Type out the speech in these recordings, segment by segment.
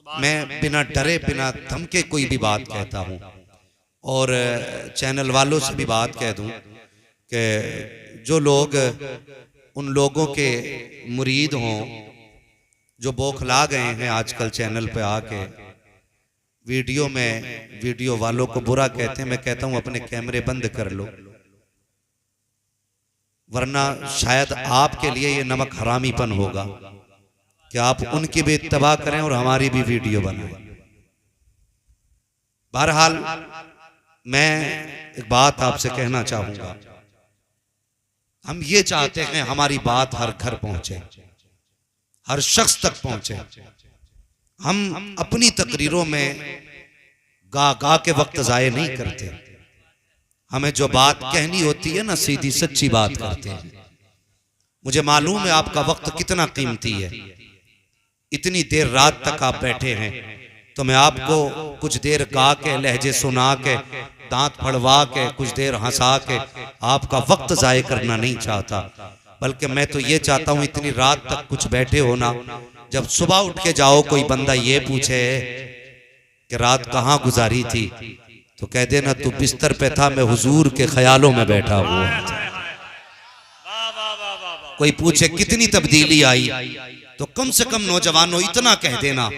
मैं बिना डरे बिना धमके कोई भी बात कहता हूँ और चैनल वालों से भी बात कह दूं कि जो लोग उन लोगों के मुरीद हों जो बौखला गए हैं आजकल चैनल पे आके वीडियो वालों को बुरा कहते हैं, मैं कहता हूं अपने कैमरे बंद कर लो, वरना शायद आपके लिए ये नमक हरामीपन होगा कि आप उनकी भी इत्तबा करें और हमारी भी वीडियो बनाएं। बहरहाल मैं एक बात आपसे कहना चाहूंगा, हम ये चाहते हैं हमारी बात हर घर पहुंचे, हर शख्स तक पहुंचे। हम अपनी तकरीरों में गा गा के वक्त जाये नहीं करते, हमें जो बात कहनी होती है ना सीधी सच्ची बात करते हैं। मुझे मालूम है आपका वक्त कितना कीमती है, इतनी देर रात तक आप बैठे हैं, तो मैं आपको कुछ देर गा के लहजे सुना के दांत फड़वा के कुछ देर हंसा के आपका वक्त जाये करना नहीं चाहता, बल्कि मैं तो ये चाहता हूं इतनी रात तक कुछ बैठे हो ना, जब सुबह उठ के जाओ कोई बंदा ये पूछे कि रात कहाँ गुजारी थी तो कह देना तू बिस्तर पे था, मैं हुजूर के ख्यालों में बैठा हुआ था। कोई पूछे कितनी तब्दीली आई तो कम से कम नौजवानों इतना कह देना,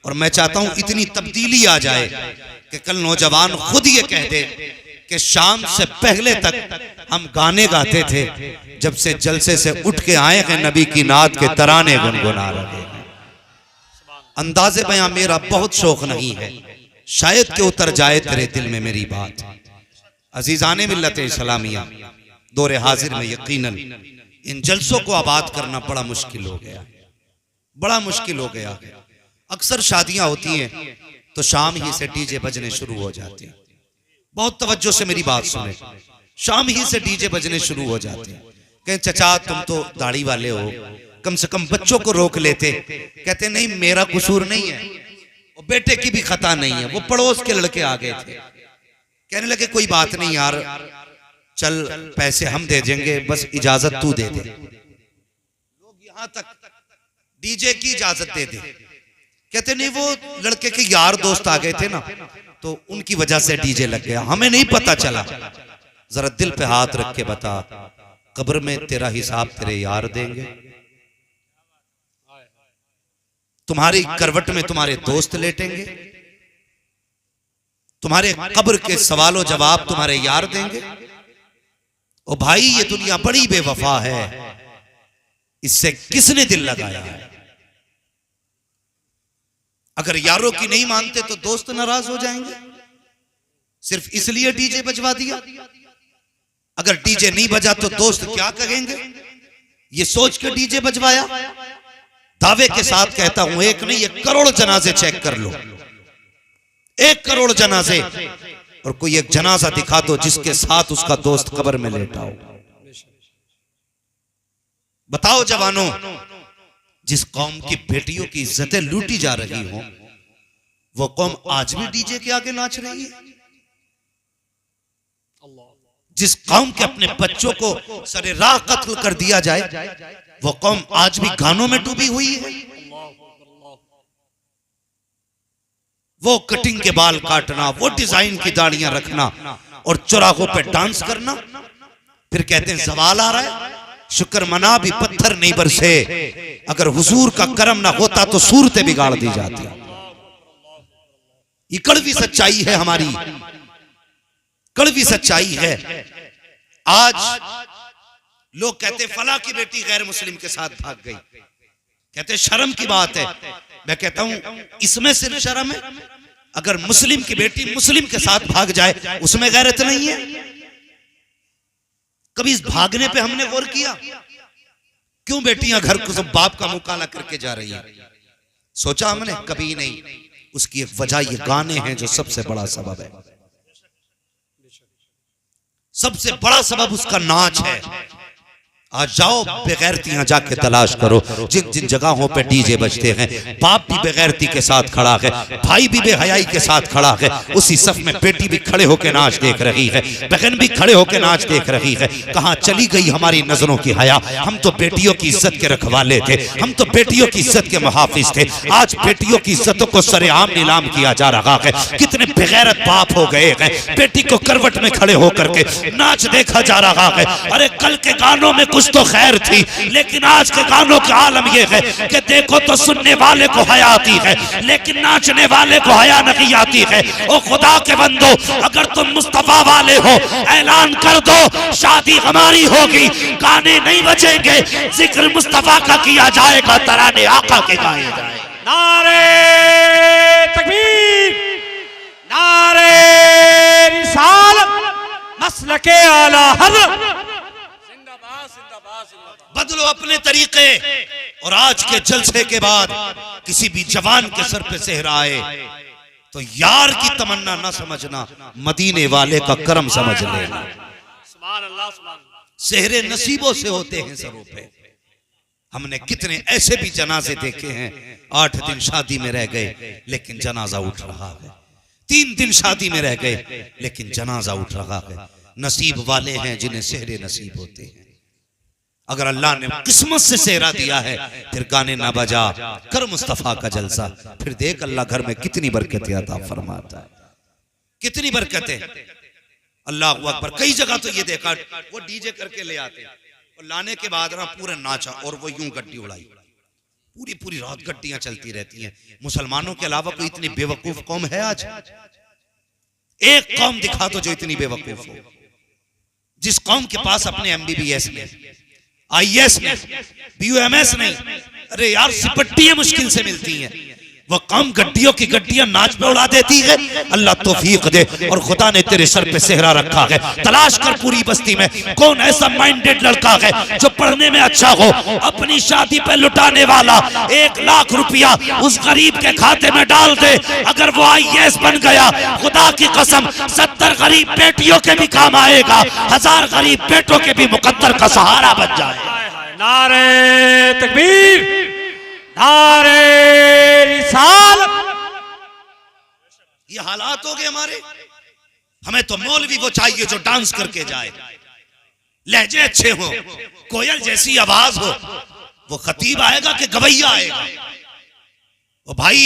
और मैं चाहता हूं इतनी तब्दीली आ जाए कि कल नौजवान खुद ये कह दे कि शाम से पहले तक हम गाने गाते थे, जब से जलसे से उठ के आए हैं नबी की नात के तराने गुनगुना रहे हैं। अंदाज़े बयां मेरा बहुत शौक नहीं है, शायद के उतर जाए तेरे दिल में मेरी बात। अजीजाने मिल्लत इस्लामिया दौरे हाजिर में यकीनन इन जलसों को आबाद करना बड़ा मुश्किल हो गया, बड़ा मुश्किल हो गया। अक्सर शादियां होती हैं तो शाम ही से डीजे बजने शुरू हो जाते हैं। बहुत तवज्जो से मेरी बात सुने, शाम ही से डीजे बजने शुरू हो जाते हैं। कहें चचा तुम तो दाढ़ी वाले हो, कम से कम बच्चों को रोक लेते। कहते नहीं मेरा कसूर नहीं है, और बेटे की भी खता नहीं है, वो पड़ोस के लड़के आ गए थे। कहने लगे कोई बात नहीं यार, चल पैसे हम दे देंगे, बस इजाजत तू दे दे। लोग यहां तक डीजे की इजाजत दे दे। कहते नहीं वो लड़के के यार दोस्त आ गए थे ना, तो उनकी वजह से डीजे लग गया, हमें नहीं पता चला। जरा दिल पे हाथ रख के बता, कब्र में तेरा हिसाब तेरे यार देंगे, तुम्हारी करवट में तुम्हारे दोस्त लेटेंगे, तुम्हारे कब्र के सवालों जवाब तुम्हारे यार देंगे। ओ भाई ये दुनिया बड़ी बेवफा है, इससे किसने दिल लगाया है? अगर यारों की नहीं मानते तो दोस्त नाराज हो जाएंगे, सिर्फ इसलिए डीजे बजवा दिया। अगर डीजे नहीं बजा तो दोस्त क्या कहेंगे, ये सोच के डीजे बजवाया। दावे के साथ कहता हूं, एक नहीं 1 करोड़ जनाजे चेक कर लो, 1 करोड़ जनाजे, और कोई एक जनाजा दिखा दो जिसके साथ उसका दोस्त कब्र में लेटा हो। बताओ जवानों, जिस कौम की बेटियों की इज्जतें लूटी जा रही हो, वो कौम आज भी डीजे के आगे नाच रही है। जिस कौम के अपने बच्चों को सरेराह कत्ल कर दिया जाए, वो कौम आज भी गानों में डूबी हुई है। वो कटिंग के बाल काटना, वो डिजाइन की दाढ़ियां रखना और चौराहों पे डांस करना, फिर कहते हैं सवाल आ रहा है, शुक्र मना भी पत्थर नहीं बरसे, अगर हुजूर का करम ना होता तो सूरतें बिगाड़ दी जाती। ये कड़वी सच्चाई है हमारी, कड़वी सच्चाई है। आज लोग कहते फला की बेटी गैर मुस्लिम के साथ भाग गई, कहते शर्म की बात है। मैं कहता हूं इसमें सिर्फ शर्म है, अगर मुस्लिम की बेटी मुस्लिम के साथ भाग जाए उसमें गैरत नहीं है। कभी इस भागने पे हमने गौर किया? क्यों बेटियां घर को सब बाप का मुकाला करके जा रही है? सोचा हमने? कभी नहीं। उसकी एक वजह ये गाने हैं जो सबसे बड़ा सबब है, सबसे बड़ा सबब उसका नाच है। आज जाओ बेगैरतियां जाके तलाश करो, जिन जिन जगहों पे डीजे बजते हैं, बाप भी बेगैरती के साथ खड़ा है, भाई भी बेहयाई के साथ खड़ा है, उसी सफ में बेटी भी खड़े होकर नाच देख रही है, बहन भी खड़े होकर नाच देख रही है। कहाँ चली गई हमारी नजरों की हया? हम तो बेटियों की इज्जत के रखवाले थे, हम तो बेटियों की इज्जत के मुहाफिज थे। आज बेटियों की इज्जतों को सरेआम नीलाम किया जा रहा है। कितने बेगैरत बाप हो गए हैं, बेटी को करवट में खड़े होकर के नाच देखा जा रहा है। अरे कल के गानों में कुछ तो खैर थी, लेकिन आज के गानों का आलम यह है कि देखो तो सुनने वाले को हया आती है, लेकिन नाचने वाले को हया नहीं आती है। ओ खुदा के बंदो, अगर तुम मुस्तफा वाले हो, ऐलान कर दो शादी हमारी होगी, गाने नहीं बजेंगे, जिक्र मुस्तफा का किया जाएगा, तराने आका के गाए जाए। नारे तकबीर, नारे रिसालत, मसलके आला हज़रत। बदलो अपने तरीके। और आज के जलसे के बाद किसी भी जवान के सर पे सेहरा आए तो यार की तमन्ना ना समझना, मदीने वाले का करम समझ लेना। सेहरे नसीबों से होते हैं सरों पे। हमने कितने ऐसे भी जनाजे देखे हैं, 8 दिन शादी में रह गए लेकिन जनाजा उठ रहा है, 3 दिन शादी में रह गए लेकिन जनाजा उठ रहा है। नसीब वाले हैं जिन्हें सेहरे नसीब होते हैं। अगर अल्लाह ने किस्मत से सेहरा दिया है, फिर गाने ना बजा, कर मुस्तफा का जलसा, फिर देख अल्लाह घर में कितनी बरकतें अता फरमाता है, कितनी बरकतें। अल्लाह अकबर। कई जगह तो ये देखा वो डीजे करके ले आते और लाने के बाद ना पूरे नाचा और वो यूं गड्डी उड़ाई, पूरी पूरी रात गड्डियां चलती रहती हैं। मुसलमानों के अलावा कोई इतनी बेवकूफ कौम है आज? एक कौम दिखा दो जो इतनी बेवकूफ हो, जिस कौम के पास अपने MBBS नहीं, IAS नहीं, BUMS नहीं। अरे यार सिपट्टियां मुश्किल से मिलती हैं, वो कौम गड्डियों की गड्डियां नाच पे उड़ा देती है। अल्लाह तौफीक दे। और खुदा ने तेरे सर पे सेहरा रखा है, तलाश कर पूरी बस्ती में कौन ऐसा माइंडेड लड़का है जो पढ़ने में अच्छा हो, अपनी शादी पे लुटाने वाला 1 लाख रुपया उस गरीब के खाते में डाल दे। अगर वो IAS बन गया, खुदा की कसम 70 गरीब बेटियों के भी काम आएगा, 1000 गरीब बेटों के भी मुकद्दर का सहारा बन जाए। नारे तकबीर, नारे रिसालत। ये हालात हो गए हमारे। हमें तो मौलवी वो चाहिए जो डांस करके जाए, लहजे अच्छे हो, कोयल जैसी आवाज हो। वो खतीब आएगा कि गवैया आएगा? ओ भाई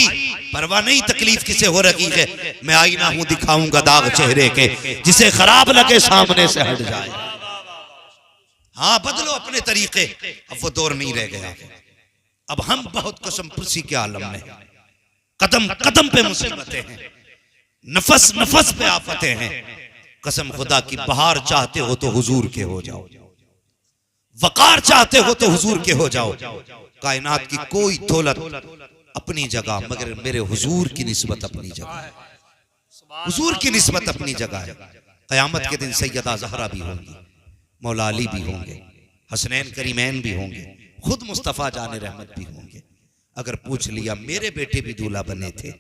परवाह नहीं तकलीफ किसे हो रही है, मैं आईना हूं दिखाऊंगा दाग चेहरे के, जिसे खराब लगे सामने से हट जाए। हाँ बदलो अपने तरीके, अब वो दौर नहीं रह गया। अब हम बहुत कसम पुरसी के आलम में, कदम कदम पे मुसीबतें हैं, नफस नफस पे आफतें हैं। कसम खुदा की बहार चाहते हो तो हुजूर के हो जाओ, वकार चाहते हो तो हुजूर के हो जाओ। कायनात की कोई दौलत अपनी जगह, मगर मेरे हुजूर की निस्बत अपनी जगह, हुजूर की निस्बत अपनी जगह है। कयामत के दिन सैयदा ज़हरा भी होंगी, मौला अली भी होंगे, हसनैन करीमैन भी होंगे, खुद मुस्तफ़ा जाने रहमत भी होंगे। अगर पूछ लिया मेरे बेटे भी दूल्हा बने थे,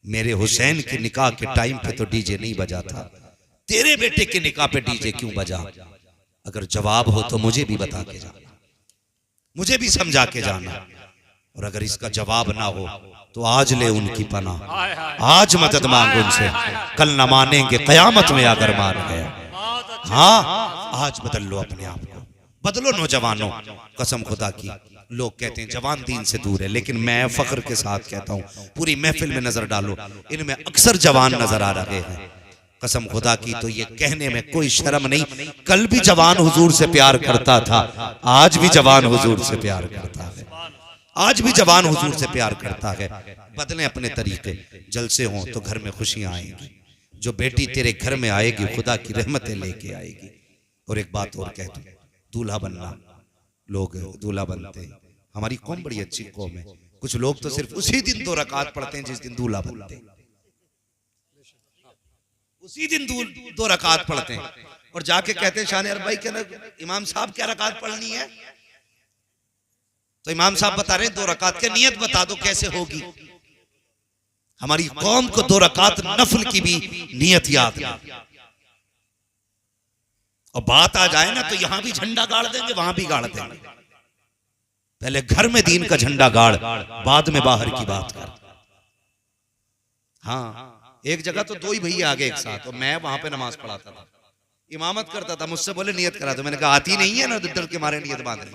मेरे हुसैन के निकाह के टाइम पे तो डीजे नहीं बजा था, तेरे बेटे के निकाह पे डीजे क्यों बजा? अगर जवाब हो तो मुझे भी बता के जाना, मुझे भी समझा के जाना। और अगर इसका जवाब ना हो तो आज ले उनकी पनाह, आज मदद मांग उनसे, कल न मानेंगे कयामत में अगर मान गया। हाँ आज बदल लो अपने आप को, बदलो नौजवानों। कसम खुदा की, लोग कहते हैं जवान दीन से दूर है, लेकिन मैं फख्र के साथ कहता हूँ पूरी महफिल में नजर डालो, इनमें अक्सर जवान नजर आ रहे हैं। कसम खुदा की, तो ये कहने में कोई शर्म नहीं। कल भी जवान हुजूर से प्यार करता था, आज भी जवान हुजूर से प्यार करता है, आज भी जवान हुजूर से प्यार करता है। बदलें अपने तरीके, जलसे हों तो घर में खुशियां आएंगी। जो बेटी तेरे घर में आएगी खुदा की रहमतें लेके आएगी। और एक बात और कह दूं, दूल्हा बनना, लोग दूल्हा बनते हैं, हमारी कौम बड़ी अच्छी कौम है। कुछ लोग तो सिर्फ उसी दिन 2 रकात पढ़ते हैं जिस दिन दूल्हा बनते हैं, उसी दिन 2 रकात पढ़ते हैं और जाके कहते हैं शान भाई क्या इमाम साहब क्या रकात पढ़नी है? तो इमाम साहब बता रहे हैं 2 रकात, क्या नियत बता दो कैसे होगी। हमारी कौम को 2 रकात नफल की भी नियत याद नहीं। और बात आ जाए ना तो यहां भी झंडा गाड़ देंगे, वहां भी गाड़ देंगे। पहले घर में दीन का झंडा गाड़, बाद में बाहर की बात कर। हाँ, एक जगह तो दो ही भैया आ गए एक साथ, और मैं वहां पे नमाज पढ़ाता था, इमामत करता था। मुझसे बोले नियत करा दो। मैंने कहा आती नहीं है ना, डर के मारे नियत बांध ली।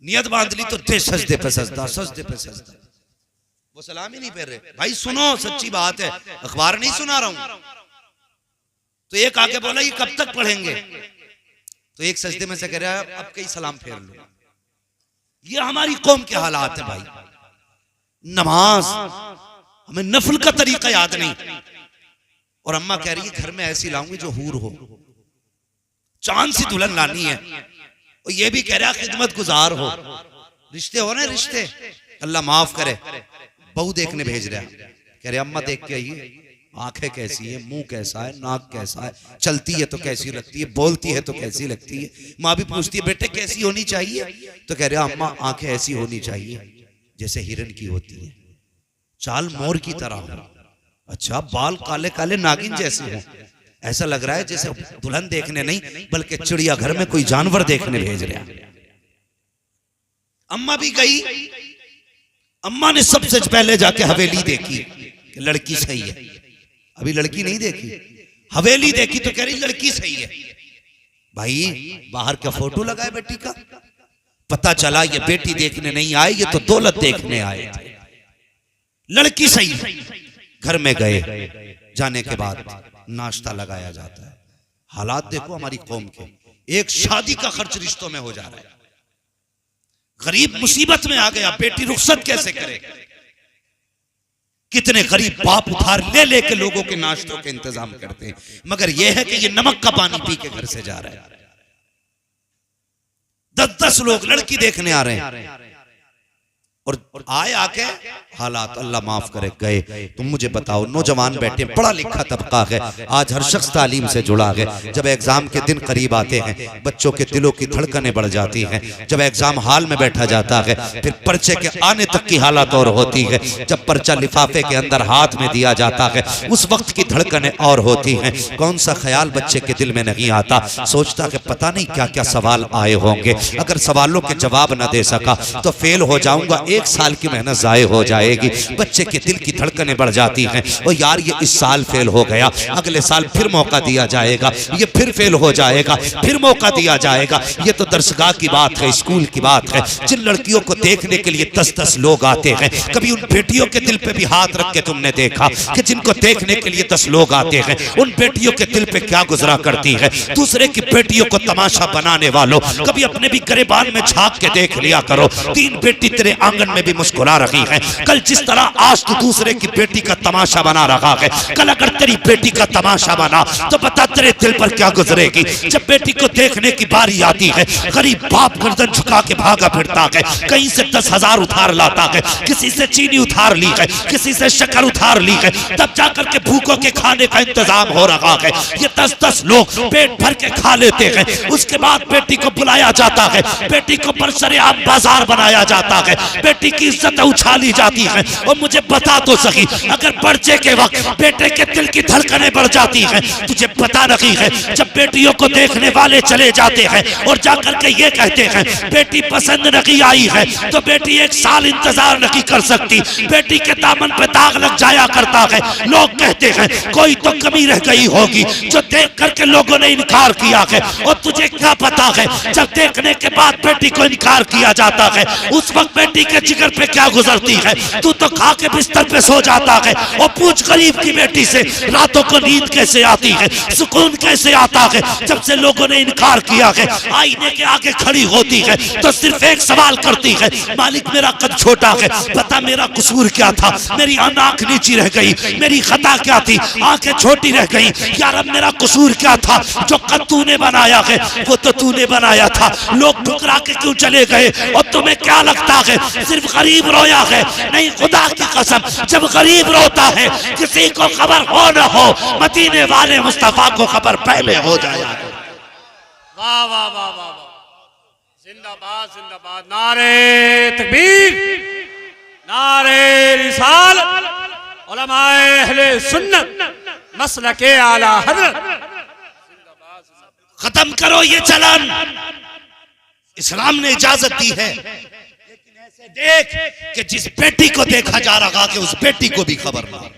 नियत बांध ली तो दे सजदे पे सजदा, सजदे पे सजदा। वो सलाम ही नहीं फेर रहे। भाई सुनो, सच्ची बात है, अखबार नहीं सुना रहा हूं। तो एक आके बोला ये कब तक पढ़ेंगे? तो एक सजदे में से कह रहा है अब कई सलाम फेर लो। ये हमारी कौम के हालात है भाई। नमाज हमें नफल का तरीका याद नहीं, और अम्मा कह रही है घर में ऐसी लाऊंगी जो हूर हो, चांद सी दुल्हन लानी है। और ये भी कह रहा खिदमत गुजार हो। रिश्ते हो ना, रिश्ते अल्लाह माफ करे। बहू देखने भेज रहा, कह रहे अम्मा देख के आइए, आंखें कैसी है, मुंह कैसा है, नाक कैसा है, चलती है तो कैसी लगती है, बोलती है तो कैसी लगती है। माँ भी पूछती है बेटे कैसी होनी चाहिए? तो कह रहे अम्मा आंखें ऐसी होनी चाहिए जैसे हिरन की होती है, चाल मोर की तरह हो, अच्छा बाल काले काले नागिन जैसे हो। ऐसा लग रहा है जैसे दुल्हन देखने नहीं बल्कि चिड़िया घर में कोई जानवर देखने भेज रहा। अम्मा भी गई, अम्मा ने सबसे पहले जाके हवेली देखी कि लड़की सही है। अभी लड़की नहीं देखी, हवेली देखी तो कह रही लड़की सही है। भाई बाहर का फोटो लगा है बेटी का, पता चला ये बेटी देखने नहीं आए, ये तो दौलत देखने आए थे। लड़की सही है। घर में गए, जाने के बाद नाश्ता लगाया जाता है। हालात देखो हमारी कौम के, एक शादी का खर्च रिश्तों में हो जा रहा है। गरीब मुसीबत में आ गया, बेटी रुखसत कैसे करे? कितने गरीब बाप उधार ले लेके लोगों के नाश्तों के इंतजाम करते हैं, मगर यह है कि ये नमक का पानी पी के घर से जा रहा है। 10-10 लोग लड़की देखने आ रहे हैं, और आए आके हालात अल्लाह माफ करे गए। तुम मुझे बताओ, नौजवान बैठे, पढ़ा लिखा तबका है, आज हर शख्स तालीम से जुड़ा है। जब एग्जाम के दिन करीब आते हैं, बच्चों के दिलों की धड़कनें बढ़ जाती हैं। जब एग्जाम हाल में बैठा जाता है, फिर पर्चे के आने तक की हालत और होती है। जब पर्चा लिफाफे के अंदर हाथ में दिया जाता है, उस वक्त की धड़कनें और होती हैं। कौन सा ख्याल बच्चे के दिल में नहीं आता, सोचता कि पता नहीं क्या क्या सवाल आए होंगे, अगर सवालों के जवाब न दे सका तो फेल हो जाऊंगा, 1 साल की मेहनत जाये हो जाएगी। बच्चे के दिल की धड़कनें बढ़ जाती हैं, और यार ये इस साल फेल हो गया, अगले साल फिर मौका दिया जाएगा, ये फिर फेल हो जाएगा, फिर मौका दिया जाएगा। ये तो दरसगाह की बात है, स्कूल की बात है। जिन लड़कियों को देखने के लिए 10-10 लोग आते हैं, कभी उन बेटियों के दिल पे भी हाथ रख के तुमने देखा कि जिनको देखने के लिए 10 लोग आते हैं, उन बेटियों के दिल पे क्या गुजरा करती है? दूसरे की बेटियों को तमाशा बनाने वालों, कभी अपने भी गरेबान में झांक के देख लिया करो। 3 बेटी तेरे आंगन में भी मुस्कुरा रही है, कल जिस तरह आज तू दूसरे की बेटी का तमाशा बना रहा है, कल अगर तेरी बेटी का तमाशा बना तो बता तेरे दिल पर क्या गुजरेगी। जब बेटी को देखने की बारी आती है, गरीब बाप गर्दन झुका के भागा फिरता है, कहीं से 10,000 उधार लाता है, किसी से चीनी उधार ली है, किसी से शक्कर उधार ली है, तब जाकर के भूखों के खाने का इंतजाम हो रहा है। ये 10-10 लोग पेट भर के खा लेते हैं, उसके बाद बेटी को बुलाया जाता है, बेटी को बरसरे-आम बाजार बनाया जाता है, बेटी की इज्जत उछाली जाती है। और मुझे बता तो सही, अगर पर्चे के वक्त बेटे के दिल की धड़कनें बढ़ जाती हैं, तुझे पता नहीं है जब बेटियों को देखने वाले चले जाते हैं और जाकर के ये कहते हैं बेटी पसंद नहीं आई है, तो बेटी 1 साल इंतजार नहीं कर सकती, बेटी के दामन पे दाग लग जाया करता है। लोग कहते हैं कोई तो कमी रह गई होगी जो देख करके लोगों ने इनकार किया है, और तुझे क्या पता है जब देखने के बाद बेटी को इनकार किया जाता है, उस वक्त बेटी के जिगर पे क्या गुजरती है। तू तो खा के बिस्तर पे सो जाता है, और पूछ गरीब की बेटी से रातों को नींद कैसे आती है, सुकून कैसे आता है। जब से लोगों ने इनकार किया है, आईने के आगे खड़ी होती है तो सिर्फ एक सवाल करती है, मालिक मेरा कद छोटा है, बता मेरा कसूर क्या था, मेरी आंख नीची रह गई, मेरी खता क्या थी, आंखें छोटी रह गई, यार अब मेरा कसूर क्या था, जो कद तूने बनाया है वो तो तूने बनाया था, लोग ठुकरा के क्यों चले गए, और तुम्हें क्या लगता है सिर्फ गरीब रोया है? नहीं, खुदा की कसम, जब गरीब रोता है किसी को खबर हो न हो, मदीने वाले मुस्तफा को खबर पहले हो जाए। वाह वाह वाह वाह, जिंदाबाद जिंदाबाद, नारे तकबीर, नारे रिसालत, उलमाए अहले सुन्नत, मसलके आला हज़रत। खत्म करो ये चलन। इस्लाम ने इजाजत दी है, लेकिन ऐसे देख कि जिस बेटी को देखा जा रहा कि उस बेटी को भी खबर ना हो।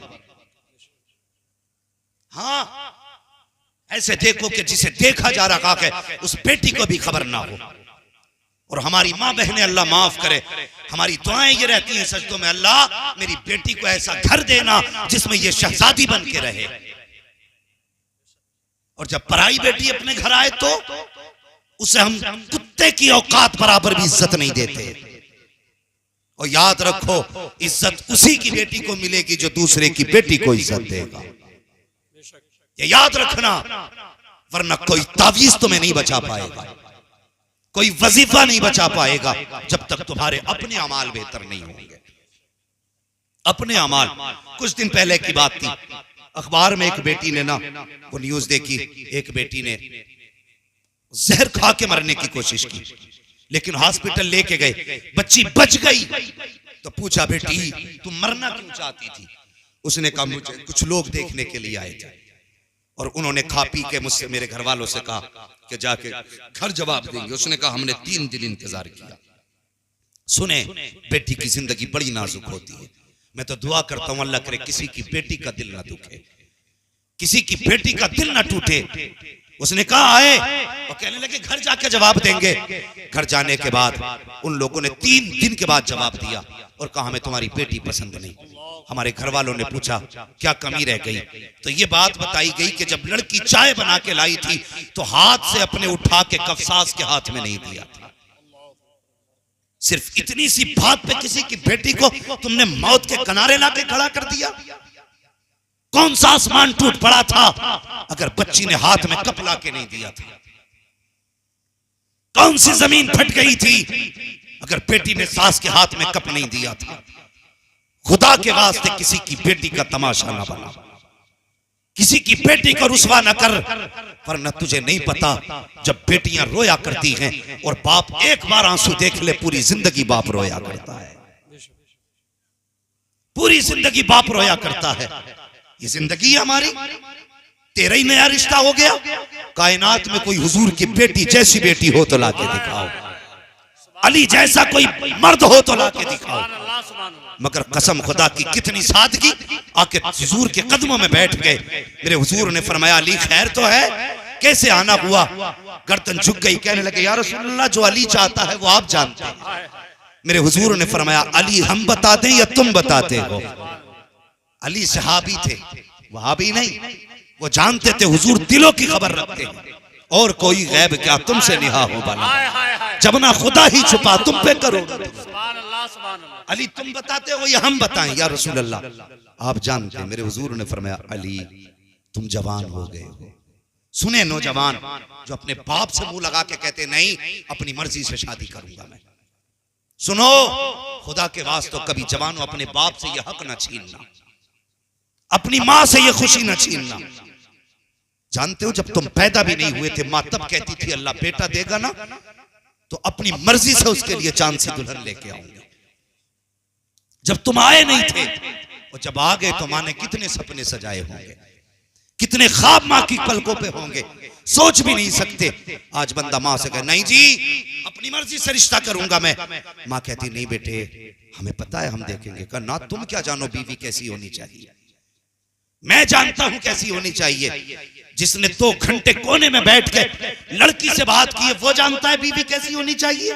हाँ, ऐसे देखो कि जिसे देखा जा रहा है उस बेटी को भी खबर ना हो। और हमारी माँ बहनें, अल्लाह माफ करे, हमारी दुआएं ये रहती हैं सजदों में, अल्लाह मेरी बेटी को ऐसा घर देना जिसमें ये शहजादी बन के रहे। और जब पराई बेटी अपने घर आए तो उसे हम कुत्ते की औकात बराबर भी इज्जत नहीं देते। और याद रखो, इज्जत उसी की बेटी को मिलेगी जो दूसरे की बेटी को इज्जत देगा। ये याद रखना, वरना कोई तावीज तुम्हें नहीं बचा पाएगा, कोई वजीफा नहीं बचा पाएगा जब तक तुम्हारे अपने अमाल बेहतर नहीं होंगे। अपने अमाल। कुछ दिन पहले की बात थी, अखबार में एक बेटी ने ना वो न्यूज देखी, एक बेटी ने जहर खा के मरने की कोशिश की, लेकिन हॉस्पिटल लेके गए, बच्ची बच गई। तो पूछा, बेटी तुम मरना क्यों चाहती थी? उसने कहा, मुझे कुछ लोग देखने के लिए आए थे और उन्होंने खा पी के मुझसे, मेरे घर वालों से कहा कि जाके घर जवाब देंगे। उसने कहा हमने 3 दिन इंतजार किया। सुने, बेटी की जिंदगी बड़ी नाजुक होती है। मैं तो दुआ करता हूं अल्लाह करे किसी की बेटी का दिल ना दुखे, किसी की बेटी का दिल ना टूटे। उसने कहा आए और कहने लगे घर जाके जवाब देंगे। घर जाने के बाद उन लोगों ने 3 दिन के बाद जवाब दिया और कहा हमें तुम्हारी बेटी पसंद नहीं। हमारे घर वालों ने पूछा क्या कमी रह गई? तो ये बात बताई गई कि जब लड़की चाय बना के लाई थी तो हाथ से अपने उठा के कफसास के हाथ में नहीं दिया था। सिर्फ इतनी सी बात पे किसी की बेटी को तुमने मौत के किनारे लाके खड़ा कर दिया। कौन सा आसमान टूट पड़ा था अगर बच्ची ने हाथ में कप ला के नहीं दिया था? कौन सी जमीन फट गई थी अगर बेटी ने सास के हाथ में कप नहीं दिया था? खुदा के वास्ते किसी की बेटी का तमाशा ना बना, किसी की बेटी को रुसवा न कर, वरना तुझे नहीं पता जब बेटियां रोया करती हैं और बाप एक बार आंसू देख ले पूरी जिंदगी बाप रोया करता है, पूरी जिंदगी बाप रोया करता है। ये जिंदगी हमारी, तेरा ही नया रिश्ता हो गया। कायनात में कोई हुजूर की बेटी जैसी बेटी हो तो लाके दिखाओ, अली जैसा कोई मर्द हो तो लाके दिखाओ। मगर कसम खुदा की कितनी सादगी, आके हुजूर के कदमों में बैठ गए। मेरे हुजूर ने फरमाया अली खैर तो है? कैसे आना हुआ? गर्दन झुक गई, कहने लगे या रसूल अल्लाह जो अली चाहता है वो आप जानते हैं। मेरे हुजूर ने फरमाया अली हम बता दें या तुम बताते हो? अली सहाबी थे, वहाबी नहीं। वो जानते थे हुजूर दिलों की खबर रखते हैं और कोई गैब क्या तुमसे निहा हो बना, जब ना खुदा ही छुपा तुम पे करो। अली तुम बताते हो या हम बताएं? या रसूल अल्लाह आप जानते हैं। मेरे हुजूर ने फरमाया अली तुम जवान हो गए हो। सुने नौजवान जो अपने बाप से मुंह लगा के कहते नहीं अपनी मर्जी से शादी करूंगा मैं, सुनो खुदा के वास्ते कभी जवानों अपने बाप से यह हक न छीनना, अपनी मां से यह खुशी न छीनना। जानते हो जब तुम पैदा भी नहीं हुए थे मां तब कहती थी अल्लाह बेटा देगा ना तो अपनी मर्जी से उसके लिए चांद से दुल्हन लेके आऊंगा। जब तुम आए नहीं थे और जब आ गए तो मां ने कितने सपने सजाए होंगे, कितने ख्वाब मां की पलकों पे होंगे, सोच भी नहीं सकते। आज बंदा मां से कहे नहीं जी अपनी मर्जी से रिश्ता करूंगा मैं, मां कहती नहीं बेटे हमें पता है हम देखेंगे। कहा ना तुम क्या जानो बीवी कैसी होनी चाहिए, मैं जानता हूं कैसी होनी चाहिए। जिसने 2 घंटे कोने में बैठ के लड़की से बात की है वो जानता है बीवी कैसी होनी चाहिए।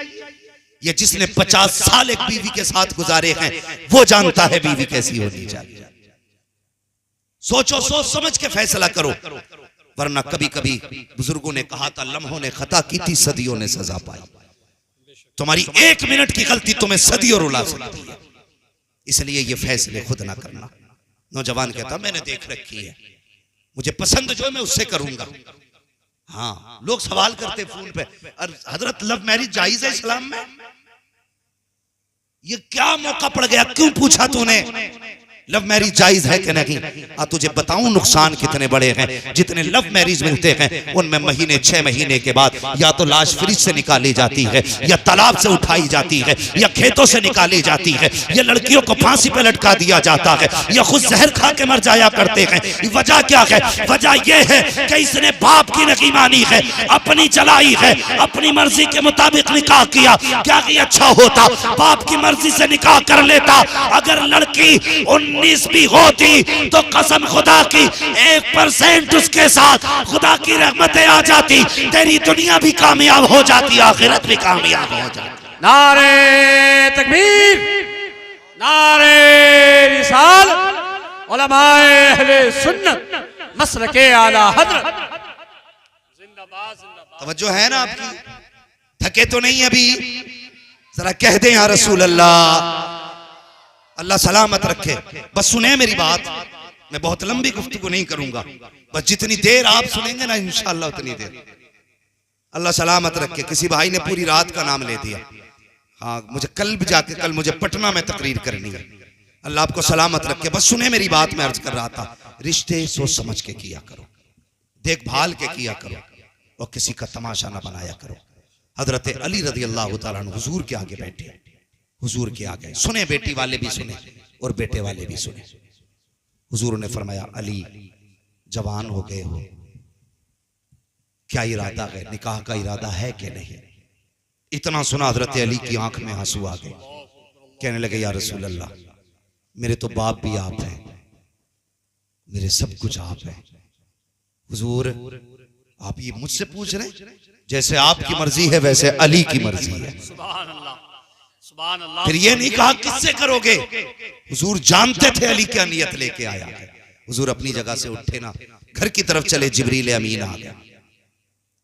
ये जिसने 50 साल एक बीवी के साथ गुजारे हैं वो जानता है बीवी कैसी होनी चाहिए। सोचो, सोच समझ के फैसला करो, वरना कभी कभी बुजुर्गों ने कहा था लम्हों ने खता की थी सदियों ने सजा पाई। तुम्हारी 1 मिनट की गलती तुम्हें सदियों रुला सकती है, इसलिए ये फैसले खुद ना करना। नौजवान कहता मैंने देख रखी है, मुझे पसंद जो है मैं उससे करूंगा। हाँ लोग सवाल करते फोन पे हजरत लव मैरिज जायज है इस्लाम में? ये क्या मौका पड़ गया, क्यों पूछा तूने? लव मैरिज जायज है कि नहीं? तुझे बताऊं नुकसान कितने बड़े हैं। जितने लव मैरिज मिलते हैं उनमें महीने 6 महीने के बाद या तो लाश फ्रिज से निकाली जाती है, या तालाब से उठाई जाती है, या खेतों से निकाली जाती है, या लड़कियों को फांसी पे लटका दिया जाता है, या खुद जहर खा के मर जाया करते हैं। वजह क्या है? वजह यह है कि इसने बाप की नहीं मानी है, अपनी चलाई है, अपनी मर्जी के मुताबिक निकाह किया। क्या कि अच्छा होता बाप की मर्जी से निकाह कर लेता। अगर लड़की 19 भी होती तो कसम खुदा की 1% उसके साथ खुदा की रहमतें आ जाती, तेरी दुनिया भी कामयाब हो जाती, आखिरत भी कामयाब हो जाती। नारे तकबीर, नारे रिसाल, उलमाए अहले सुन्नत मसलके आला हजरत, जिंदाबाद जिंदाबाद। तवज्जो है ना आपकी? थके तो नहीं अभी? जरा कह दे या रसूल अल्लाह, अल्लाह सलामत रखे। बस सुने मेरी बात, मैं बहुत लंबी गुफ्तगू नहीं करूंगा, बस जितनी देर आप सुनेंगे ना इंशाअल्लाह उतनी देर। अल्लाह सलामत रखे। किसी भाई ने पूरी रात का नाम ले दिया। हाँ, मुझे कल भी जाके, कल मुझे पटना में तकरीर करनी है। अल्लाह आपको सलामत रखे। बस सुने मेरी बात, मैं अर्ज कर रहा था, रिश्ते सोच समझ के किया करो, देखभाल के किया करो, और किसी का तमाशा ना बनाया करो। हजरत अली रज़ी अल्लाह तआला अन्हु हुजूर के आगे बैठे, हुजूर के आगे सुने, बेटी वाले भी सुने और बेटे वाले भी सुने। हुजूर ने फरमाया, अली जवान हो गए हो, क्या इरादा है? निकाह का इरादा है कि नहीं? इतना सुना हजरत अली की आंख में आंसू आ गए। कहने लगे, या रसूल अल्लाह, मेरे तो बाप भी आप हैं, मेरे सब कुछ आप हैं। हुजूर आप ये मुझसे पूछ रहे हैं? जैसे आपकी मर्जी है वैसे अली की मर्जी है। सुभान अल्लाह, सुभान अल्लाह। फिर ये नहीं कहा किससे करोगे? हुजूर जानते थे अली क्या नियत लेके आया है। हुजूर अपनी जगह से उठे ना, घर की तरफ चले, जिब्रील अमीन आ गया।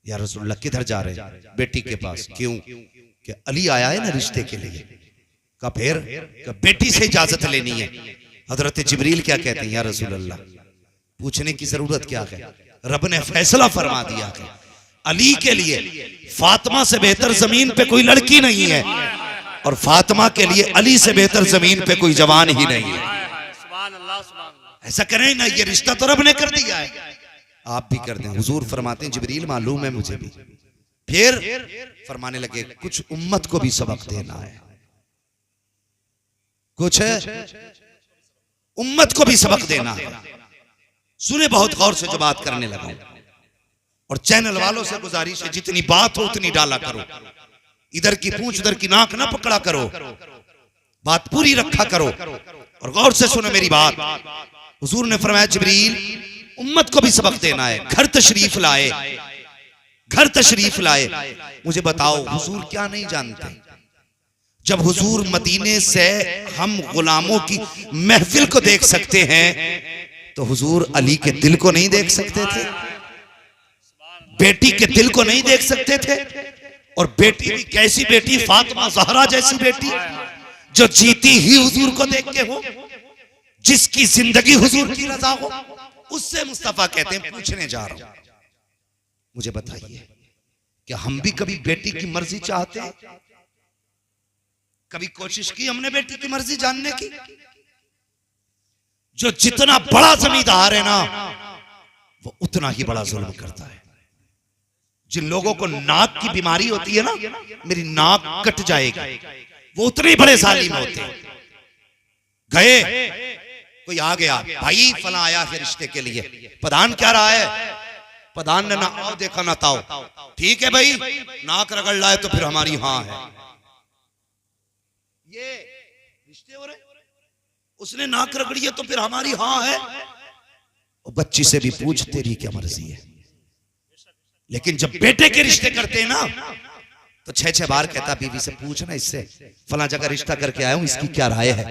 या रसूलुल्लाह किधर जा रहे हैं? बेटी के पास। क्यों? कि अली आया है ना रिश्ते के लिए। का फिर बेटी से इजाजत लेनी है। हजरत जिब्रील क्या कहते हैं? या रसूलुल्लाह पूछने की जरूरत क्या है, रब ने फैसला फरमा दिया है, अली के लिए फातिमा से बेहतर जमीन पे कोई लड़की नहीं है, और फातिमा के लिए अली से बेहतर जमीन पे कोई जवान ही नहीं है। सुभान अल्लाह, सुभान अल्लाह। ऐसा करें ना, ये रिश्ता तो रब ने कर दिया है, आप भी कर दें। हुजूर फरमाते हैं, जिब्रील मालूम है मुझे भी। फिर फरमाने लगे, कुछ उम्मत को भी सबक देना है, कुछ उम्मत को भी सबक देना है। सुने बहुत गौर से जो बात करने लगा, और चैनल वालों से गुजारिश है, जितनी बात हो उतनी डाला करो, इधर की पूंछ उधर की नाक ना पकड़ा करो, बात पूरी रखा करो, और गौर से सुनो मेरी बात। हुजूर ने फरमाया, जिब्रील उम्मत को भी सबक देना है। घर तशरीफ लाए, घर तशरीफ लाए। मुझे बताओ, हुजूर क्या नहीं जानते? जब हुजूर मदीने से हम गुलामों की महफिल को देख सकते हैं, तो हुजूर अली के दिल को नहीं देख सकते थे? बेटी के दिल को नहीं देख सकते थे? और बेटी भी कैसी बेटी? फातिमा ज़हरा जैसी बेटी, जो जीती ही हुजूर को देख के हो, जिसकी जिंदगी हुजूर की रजा हो। उससे मुस्तफा कहते हैं, पूछने जा रहा हूं, मुझे बताइए, क्या हम भी कभी बेटी की मर्जी चाहते हैं? कभी कोशिश की हमने बेटी की मर्जी जानने की? जो जितना बड़ा जमींदार है ना, वो उतना ही बड़ा जुल्म करता है। जिन लोगों को नाक की बीमारी होती है ना, मेरी नाक कट जाएगी, वो उतने ही बड़े जालिम होते हैं। गए, कोई आ गया, भाई फला आया है रिश्ते के लिए, प्रधान क्या रहा है? प्रधान ने ना आओ देखा ना ताओ। ठीक है भाई, नाक रगड़ लाए तो फिर हमारी हाँ है। ये रिश्ते हो रहे, उसने नाक रगड़ी है तो फिर हमारी हाँ है। और बच्ची से भी पूछ, तेरी क्या मर्जी है? लेकिन जब बेटे के रिश्ते करते हैं ना, तो 6-6 बार कहता, बीवी से पूछना, इससे फला जगह रिश्ता करके आया हूं, इसकी क्या राय है?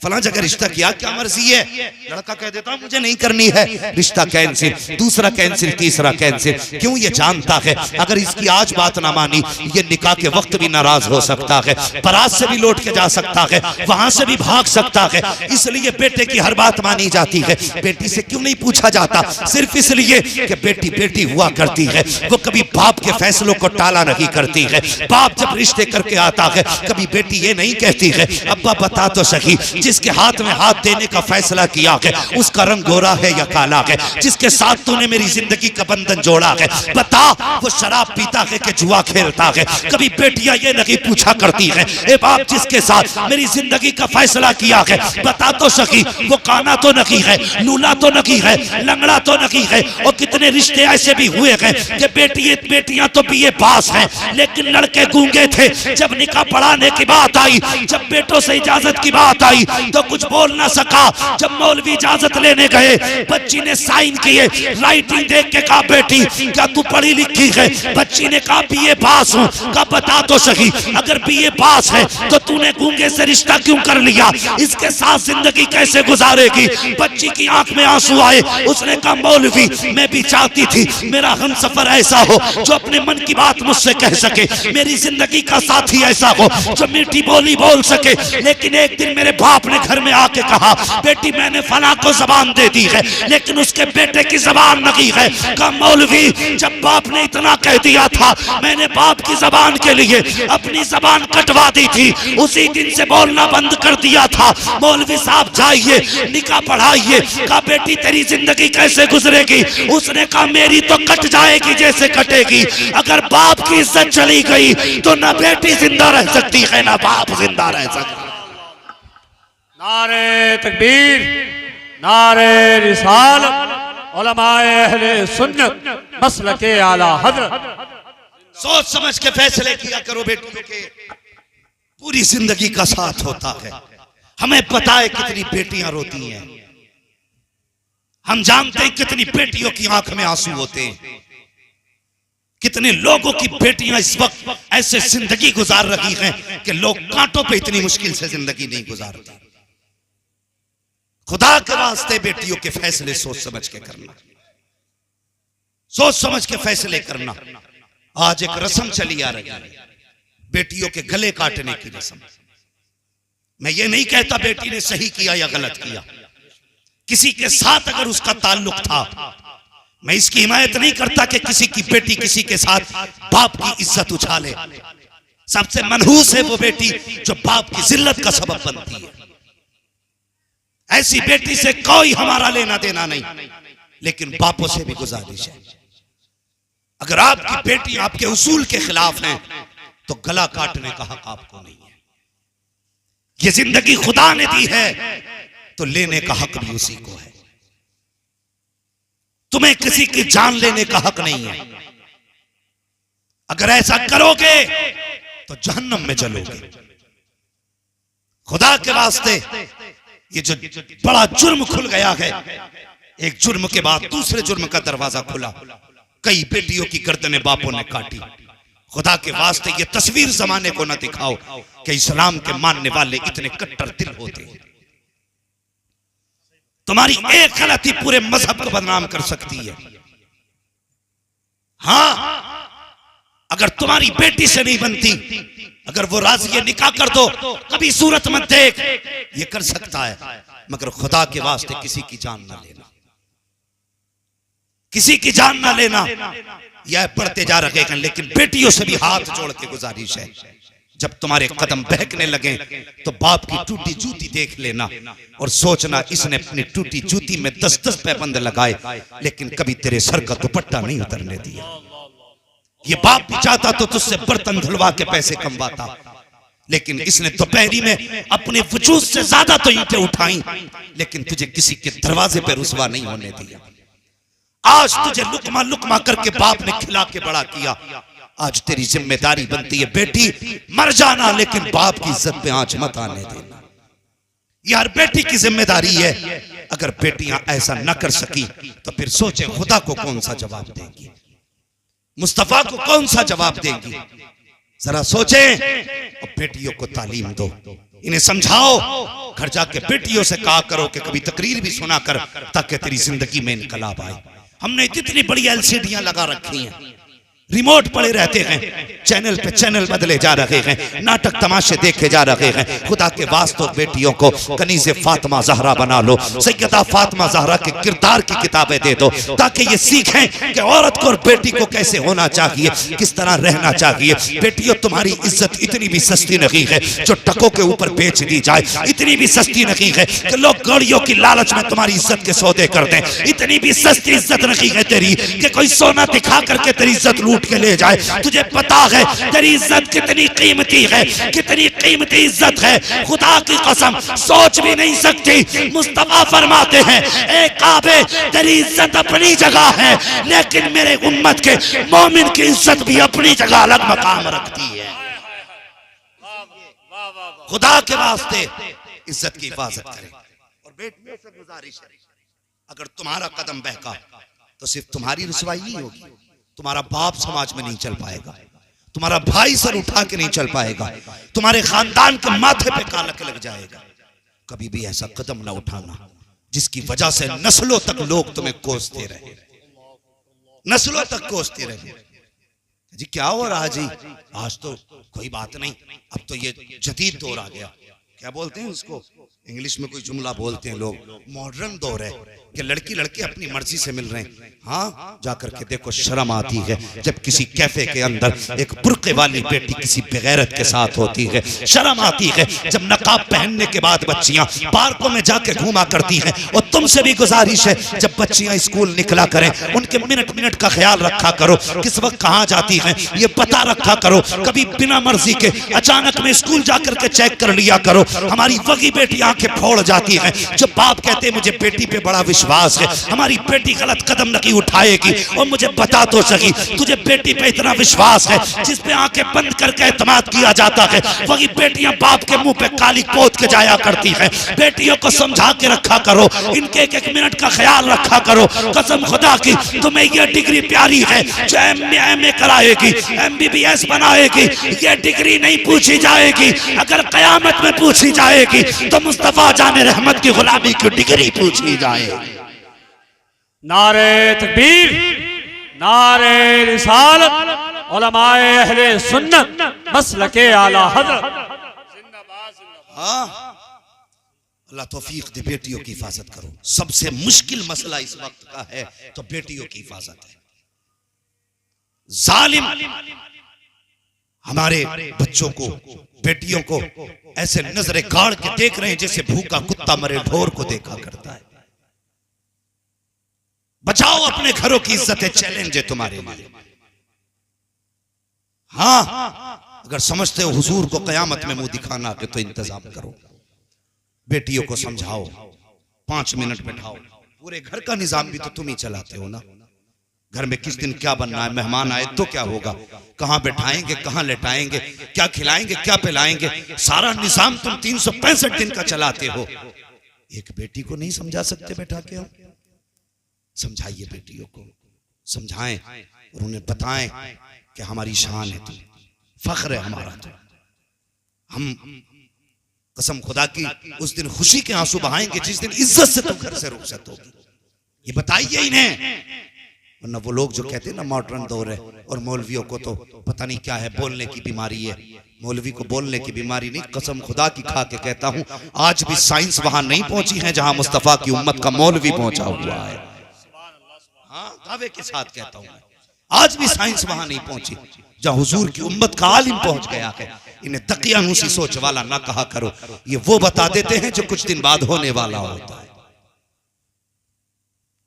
फला जगह रिश्ता किया, क्या मर्जी है? लड़का कह देता, मुझे नहीं करनी है, रिश्ता कैंसिल, दूसरा कैंसिल, तीसरा कैंसिल। क्यों? ये जानता है अगर इसकी आज बात ना मानी, ये निकाह के वक्त भी नाराज हो सकता है, बारात से भी लौट के जा सकता है, वहां से भी भाग सकता है। इसलिए बेटे की हर बात मानी जाती है। बेटी से क्यों नहीं पूछा जाता? सिर्फ इसलिए कि बेटी बेटी हुआ करती है, वो कभी बाप के फैसलों को टाला नहीं करती है। बाप जब रिश्ते करके आता है कभी बेटी ये नहीं कहती है अब्बा बता तो सही जिसके हाथ में हाथ देने का फैसला किया है उसका रंग गोरा है या काला है, जिसके साथ तूने मेरी जिंदगी का बंधन जोड़ा है बता वो शराब पीता है कि जुआ खेलता है। कभी बेटियां ये नहीं पूछा करती है ए बाप जिसके साथ मेरी जिंदगी का फैसला किया है बता तो सही वो काना तो नहीं है, लूला तो नहीं है, लंगड़ा तो नहीं है। और कितने रिश्ते ऐसे भी हुए हैं कि बेटियां तो बीए पास हैं लेकिन लड़के गूंगे थे। जब निकाह पढ़ाने की बात आई, जब बेटों से इजाजत की बात आई तो कुछ बोल ना सका। जब मौलवी इजाजत लेने गए बच्ची ने साइन किए, राइटिंग देख के कहा बेटी क्या तू पढ़ी लिखी है? बच्ची ने कहा बीए पास हूँ। कहा बता तो सही अगर बीए पास है तो तूने गूंगे से रिश्ता क्यों कर लिया? इसके साथ जिंदगी कैसे गुजारेगी? बच्ची की आंख में आंसू आए। उसने कहा मौलवी मैं भी चाहती थी मेरा हमसफर ऐसा हो जो अपने मन की बात मुझसे कह सके, मेरी जिंदगी का साथी ऐसा हो जो मीठी बोली बोल सके। लेकिन एक दिन मेरे बाप ने घर में आके कहा बेटी मैंने फला को जबान दे दी है लेकिन उसके बेटे की जबान नहीं है। कहा मौलवी जब बाप ने इतना कह दिया था मैंने बाप की जबान के लिए अपनी जबान कटवा दी थी, उसी दिन से बोलना बंद कर दिया था। मौलवी साहब जाइए निकाह पढ़ाइए। कहा बेटी तेरी जिंदगी कैसे गुजरेगी? उसने कहा मेरी तो कट जाएगी जैसे कटेगी। अगर बाप की इज्जत चली गई तो ना बेटी जिंदा रह सकती है ना बाप जिंदा रह सकता। नारे तकबीर, नारे रिसालत, उलमाए अहले सुन्नत मसलके आला हजरत। सोच समझ के फैसले किया करो बेटियों के, पूरी जिंदगी का साथ होता है। हमें पता है कितनी बेटियां रोती हैं, हम जानते हैं कितनी बेटियों की आंख में आंसू होते हैं, कितने लोगों की बेटियां इस वक्त ऐसे जिंदगी गुजार रही हैं कि लोग कांटों पे इतनी मुश्किल से जिंदगी नहीं गुजारते। खुदा के वास्ते बेटियों के फैसले सोच समझ के करना, सोच समझ के फैसले करना। आज एक रस्म चली आ रही है बेटियों के गले काटने की रस्म। मैं ये नहीं कहता बेटी ने सही किया या गलत किया, किसी के साथ अगर उसका ताल्लुक था, मैं इसकी हिमायत नहीं करता कि किसी की बेटी किसी के साथ बाप की इज्जत उछाले। सबसे मनहूस है वो बेटी जो बाप की जिल्लत का सबब बनती है। ऐसी बेटी से कोई हमारा लेना देना नहीं, लेकिन बापों से भी गुजारिश है अगर आपकी बेटी आपके उसूल के खिलाफ है तो गला काटने का हक आपको नहीं है। ये जिंदगी खुदा ने दी है तो लेने का हक भी उसी को है। तुम्हें किसी की जान लेने का हक नहीं है। अगर ऐसा करोगे तो जहन्नम में चलोगे। खुदा के वास्ते ये जो बड़ा जुर्म खुल गया है, एक जुर्म के बाद दूसरे जुर्म का दरवाजा खुला। कई बेटियों की गर्दनें बापों ने काटी। खुदा के वास्ते ये तस्वीर जमाने को न दिखाओ कि इस्लाम के मानने वाले इतने कट्टर दिल होते हैं। तुम्हारी एक गलती पूरे मजहब को बदनाम कर सकती है। हाँ, अगर तुम्हारी बेटी से नहीं बनती, अगर वो राजी है निकाह कर दो, कभी सूरत मत देख, ये कर सकता है, मगर खुदा के वास्ते किसी की जान ना लेना, किसी की जान ना लेना। यह पढ़ते जा रहे हैं, लेकिन बेटियों से भी हाथ जोड़ के गुजारिश है, जब तुम्हारे कदम बहकने लगे तो बाप की टूटी जूती देख लेना और सोचना इसने अपनी टूटी जूती में 10-10 पैबंद लगाए लेकिन कभी तेरे सर का दुपट्टा नहीं उतरने दिया। ये बाप भी चाहता तो तुझसे बर्तन धुलवा के पैसे कमवाता, लेकिन इसने दोपहरी में अपने वजूद से ज्यादा तो ईंटें उठाई लेकिन तुझे किसी के दरवाजे पे रुसवा नहीं होने दिया। आज तुझे लुकमा लुकमा करके बाप ने खिला के बड़ा किया। आज तेरी जिम्मेदारी बनती है बेटी मर जाना, लेकिन बाप की इज्जत पे आंच मत आने देना। यार बेटी की जिम्मेदारी है। अगर बेटियां ऐसा न कर सकी तो फिर सोचें खुदा को कौन सा जवाब देंगी, मुस्तफा को कौन सा जवाब देंगी। जरा सोचें और बेटियों को तालीम दो, इन्हें समझाओ। घर जाके बेटियों से कहा करो कि कभी तकरीर भी सुना कर ताकि तेरी जिंदगी में इनकलाब आए। हमने कितनी बड़ी एलसीडियां लगा रखी हैं, रिमोट पड़े रहते हैं, चैनल पे चैनल बदले जा रहे हैं, नाटक तमाशे देखे जा रहे हैं। खुदा के वास्ते बेटियों को कनीज़े फातिमा ज़हरा बना लो, सैयदा फातिमा ज़हरा के किरदार की किताबें दे दो, ताकि ये सीखें कि औरत को और बेटी को कैसे होना चाहिए, किस तरह रहना चाहिए। बेटियों, तुम्हारी इज्जत इतनी भी सस्ती नहीं है जो टकों के ऊपर बेच दी जाए, इतनी भी सस्ती नहीं है कि लोग गाड़ियों की लालच में तुम्हारी इज्जत के सौदे कर दें, इतनी भी सस्ती इज्जत नहीं है तेरी कि कोई सोना दिखा करके तेरी इज्जत लूट के ले जाए। तुझे पता है तेरी इज्जत कितनी कीमती है, कितनी कीमती इज्जत है, खुदा की कसम सोच भी नहीं सकती। मुस्तफा फरमाते हैं, ए काबे तेरी इज्जत अपनी जगह है, लेकिन मेरे उम्मत के मोमिन की इज्जत भी अपनी जगह अलग मकाम रखती है। खुदा के वास्ते इज्जत की हिफाजत करें। और बेटियों से गुजारिश है, अगर तुम्हारा कदम बहका तो सिर्फ तुम्हारी रुसवाई नहीं होगी, तुम्हारा बाप समाज में नहीं चल पाएगा, तुम्हारा भाई सर उठा के नहीं चल पाएगा, तुम्हारे खानदान के माथे पे कालक लग जाएगा। कभी भी ऐसा कदम ना उठाना जिसकी वजह से नस्लों तक लोग तुम्हें कोसते रहे, नस्लों तक कोसते रहे। जी क्या हो रहा जी, आज तो कोई बात नहीं, अब तो ये जदीद दौर आ गया, क्या बोलते हैं उसको, इंग्लिश में कोई जुमला बोलते हैं लोग, मॉडर्न दौर है कि लड़की लड़के अपनी मर्जी से मिल रहे हैं। हाँ, जाकर के देखो शर्म आती है जब किसी कैफे के अंदर एक बुर्के वाली बेटी किसी बेगैरत के साथ होती है, शर्म आती है जब नकाब पहनने के बाद बच्चियां पार्कों में जाके घूमा करती हैं। और तुमसे भी गुजारिश है, जब बच्चियां स्कूल निकला करें उनके मिनट मिनट का ख्याल रखा करो, किस वक्त कहाँ जाती हैं ये पता रखा करो। कभी बिना मर्जी के अचानक में स्कूल जाकर के चेक कर लिया करो। हमारी वही बेटी आंखें फोड़ जाती है जब बाप कहते मुझे बेटी पे बड़ा विश्वास है, हमारी बेटी गलत कदम नहीं उठाएगी। और मुझे बता तो सही, तुझे बेटी पे इतना विश्वास है जिस पे आंखें बंद करके एतमाद किया जाता है, वही बेटियां बाप के मुंह पे काली पोत के जाया करती हैं। बेटियों को समझा के रखा करो, इनके एक एक मिनट का ख्याल रखा करो। कसम खुदा की तुम्हें यह डिग्री प्यारी है जो MA कराएगी, MBBS बनाएगी, ये डिग्री नहीं पूछी जाएगी। अगर कयामत में पूछी जाएगी तो मुस्तफा जाने रहमत की गुलामी की डिग्री पूछी जाएगी। नारे तकबीर, नारे रिसालत, उलमाए अहले सुन्नत मसलके आला हज़रत। हाँ, अल्लाह तौफीक दे, बेटियों की हिफाजत करो। सबसे मुश्किल मसला इस वक्त का है तो बेटियों की हिफाजत है। जालिम हमारे बच्चों को, बेटियों को ऐसे नजरे गाड़ के देख रहे हैं जैसे भूखा कुत्ता मरे ढोर को देखा करता है। बचाओ अपने घरों की इज्जत है, चैलेंज है तुम्हारे लिए। हाँ, अगर समझते हो हुजूर को कयामत में मुंह दिखाना के तो इंतजाम करो। बेटियों को समझाओ, 5 मिनट बैठाओ। पूरे घर का निजाम भी तो तुम ही चलाते हो ना। घर में किस दिन क्या बनना है, मेहमान आए तो क्या होगा, कहां बैठाएंगे, कहां लेटाएंगे, क्या खिलाएंगे, क्या पिलाएंगे, सारा निजाम तुम 365 दिन का चलाते हो। एक बेटी को नहीं समझा सकते बैठा के? हो समझाइए, बेटियों को समझाएं और उन्हें बताएं कि हमारी शान है, तुम फख्र है हमारा। तो हम कसम खुदा की उस दिन खुशी के आंसू बहाएंगे जिस दिन इज्जत से तुम घर से रुखसत होगी। ये बताइए इन्हें, वरना वो लोग जो कहते हैं ना मॉडर्न दौर है और मौलवियों को तो पता नहीं क्या है, बोलने की बीमारी है। मौलवी को बोलने की बीमारी नहीं, कसम खुदा की खा के कहता हूं, आज भी साइंस वहां नहीं पहुंची है जहां मुस्तफा की उम्मत का मौलवी पहुंचा हुआ है। हाँ, दावे के साथ कहता हूं, आज भी साइंस वहां नहीं पहुंची जहां हुजूर की उम्मत का आलिम पहुंच गया है। इन्हें तकियानुसी सोच वाला ना कहा करो, ये वो बता देते हैं जो कुछ दिन बाद होने वाला होता है,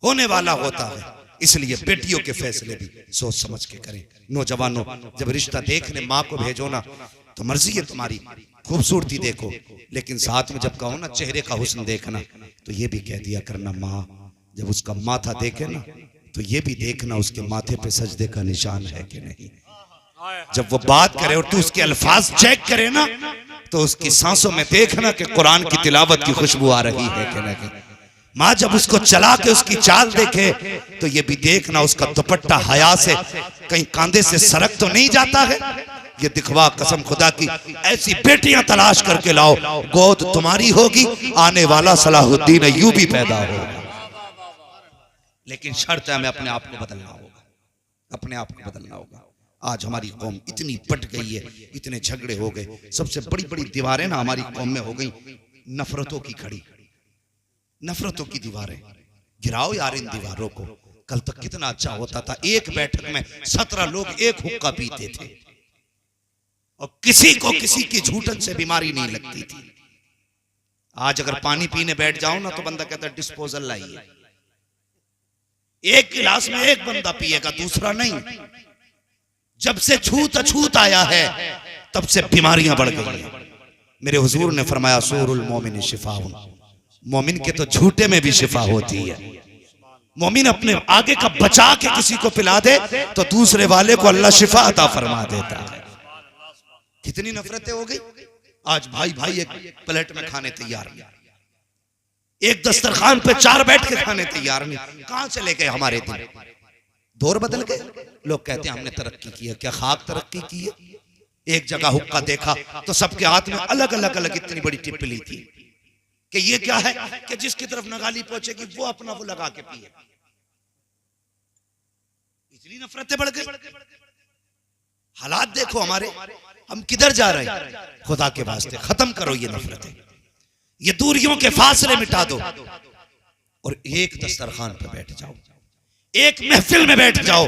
होने वाला होता है। इसलिए बेटियों के फैसले भी सोच समझ के करें। नौजवानों, जब रिश्ता देखने माँ को भेजो ना तो मर्जी है तुम्हारी, खूबसूरती देखो, लेकिन साथ में जब कहो ना चेहरे का हुस्न देखना तो ये भी कह दिया करना, माँ जब उसका माथा देखे ना तो ये भी देखना उसके माथे पे सजदे का निशान है कि नहीं। जब वो बात करे और तू उसके अल्फाज चेक करे ना तो उसकी सांसों में देखना कि कुरान की तिलावत की खुशबू आ रही है कि नहीं। माँ जब उसको चला के उसकी चाल देखे तो ये भी देखना उसका दुपट्टा हया से कहीं कांधे से सरक तो नहीं जाता है। ये दिखवा, कसम खुदा की ऐसी बेटियां तलाश करके लाओ, गोद तुम्हारी होगी, आने वाला सलाहुद्दीन अय्यूबी पैदा होगा। लेकिन शर्त है हमें अपने आप को बदलना होगा, अपने आप को बदलना होगा। आज हमारी कौम इतनी पट गई है, इतने झगड़े हो गए, सबसे बड़ी बड़ी दीवारें ना हमारी कौम में हो गई नफरतों की खड़ी, नफरतों की दीवारें। गिराओ यार इन दीवारों को। कल तक कितना अच्छा होता था, एक बैठक में 17 लोग एक हुक्का पीते थे और किसी को किसी की झूठन से बीमारी नहीं लगती थी। आज अगर पानी पीने बैठ जाओ ना तो बंदा कहता है डिस्पोजल लाइए। एक गिलास में एक बंदा पिएगा, दूसरा नहीं। जब से छूत अछूत आया है तब से बीमारियां बढ़ गई हैं। मेरे हुजूर ने फरमाया सूरुल मोमिन शिफाउन, मोमिन के तो झूठे में भी शिफा होती है। मोमिन अपने आगे का बचा के किसी को पिला दे तो दूसरे वाले को अल्लाह शिफा अता फरमा देता है। कितनी नफरतें हो गई। आज भाई भाई एक प्लेट में खाने तैयार नहीं, एक दस्तरखान पे 4 बैठ के खाने तैयार नहीं। कहां चले गए हमारे दिन? दौर बदल गए। लोग कहते हैं हमने तरक्की की है। क्या खाक तरक्की की है? एक जगह हुक्का देखा तो सबके हाथ में अलग अलग अलग इतनी बड़ी टिप्पली थी कि ये क्या है कि जिसकी तरफ नगाली पहुंचेगी वो अपना वो लगा के पिए। इतनी नफरतें बढ़ गई। हालात देखो हमारे, हम किधर जा रहे हैं। खुदा के वास्ते खत्म करो ये नफरतें, ये दूरियों के फासले मिटा दो और एक दस्तरखान पे बैठ जाओ, एक महफिल में बैठ जाओ।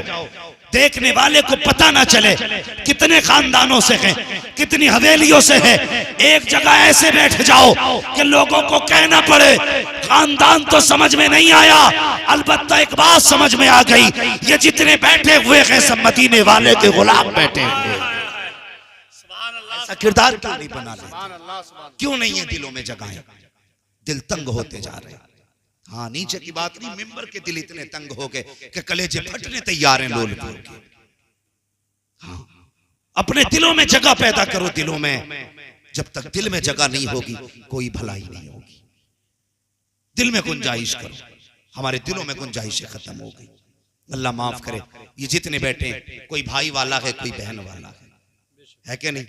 देखने वाले को पता ना चले कितने खानदानों से हैं, कितनी हवेलियों से है। एक जगह ऐसे बैठ जाओ कि लोगों को कहना पड़े खानदान तो समझ में नहीं आया, अलबत्ता एक बात समझ में आ गई, ये जितने बैठे हुए हैं सब मदीने वाले के गुलाम बैठे हुए। ऐसा किरदार क्यों नहीं बना लेते? क्यों नहीं है दिलों में जगहें? दिल तंग होते जा रहे हैं। हाँ, नीचे की बात नहीं, मिंबर के दिल इतने तंग हो गए कि कलेजे फटने तैयार हैं लोल पोल के। हाँ, अपने दिलों में जगह पैदा करो। दिलों में जब तक दिल में जगह नहीं होगी कोई भलाई नहीं होगी। दिल में गुंजाइश करो। हमारे दिलों में गुंजाइशें खत्म हो गई। अल्लाह माफ करे, ये जितने बैठे कोई भाई वाला है, कोई बहन वाला है कि नहीं?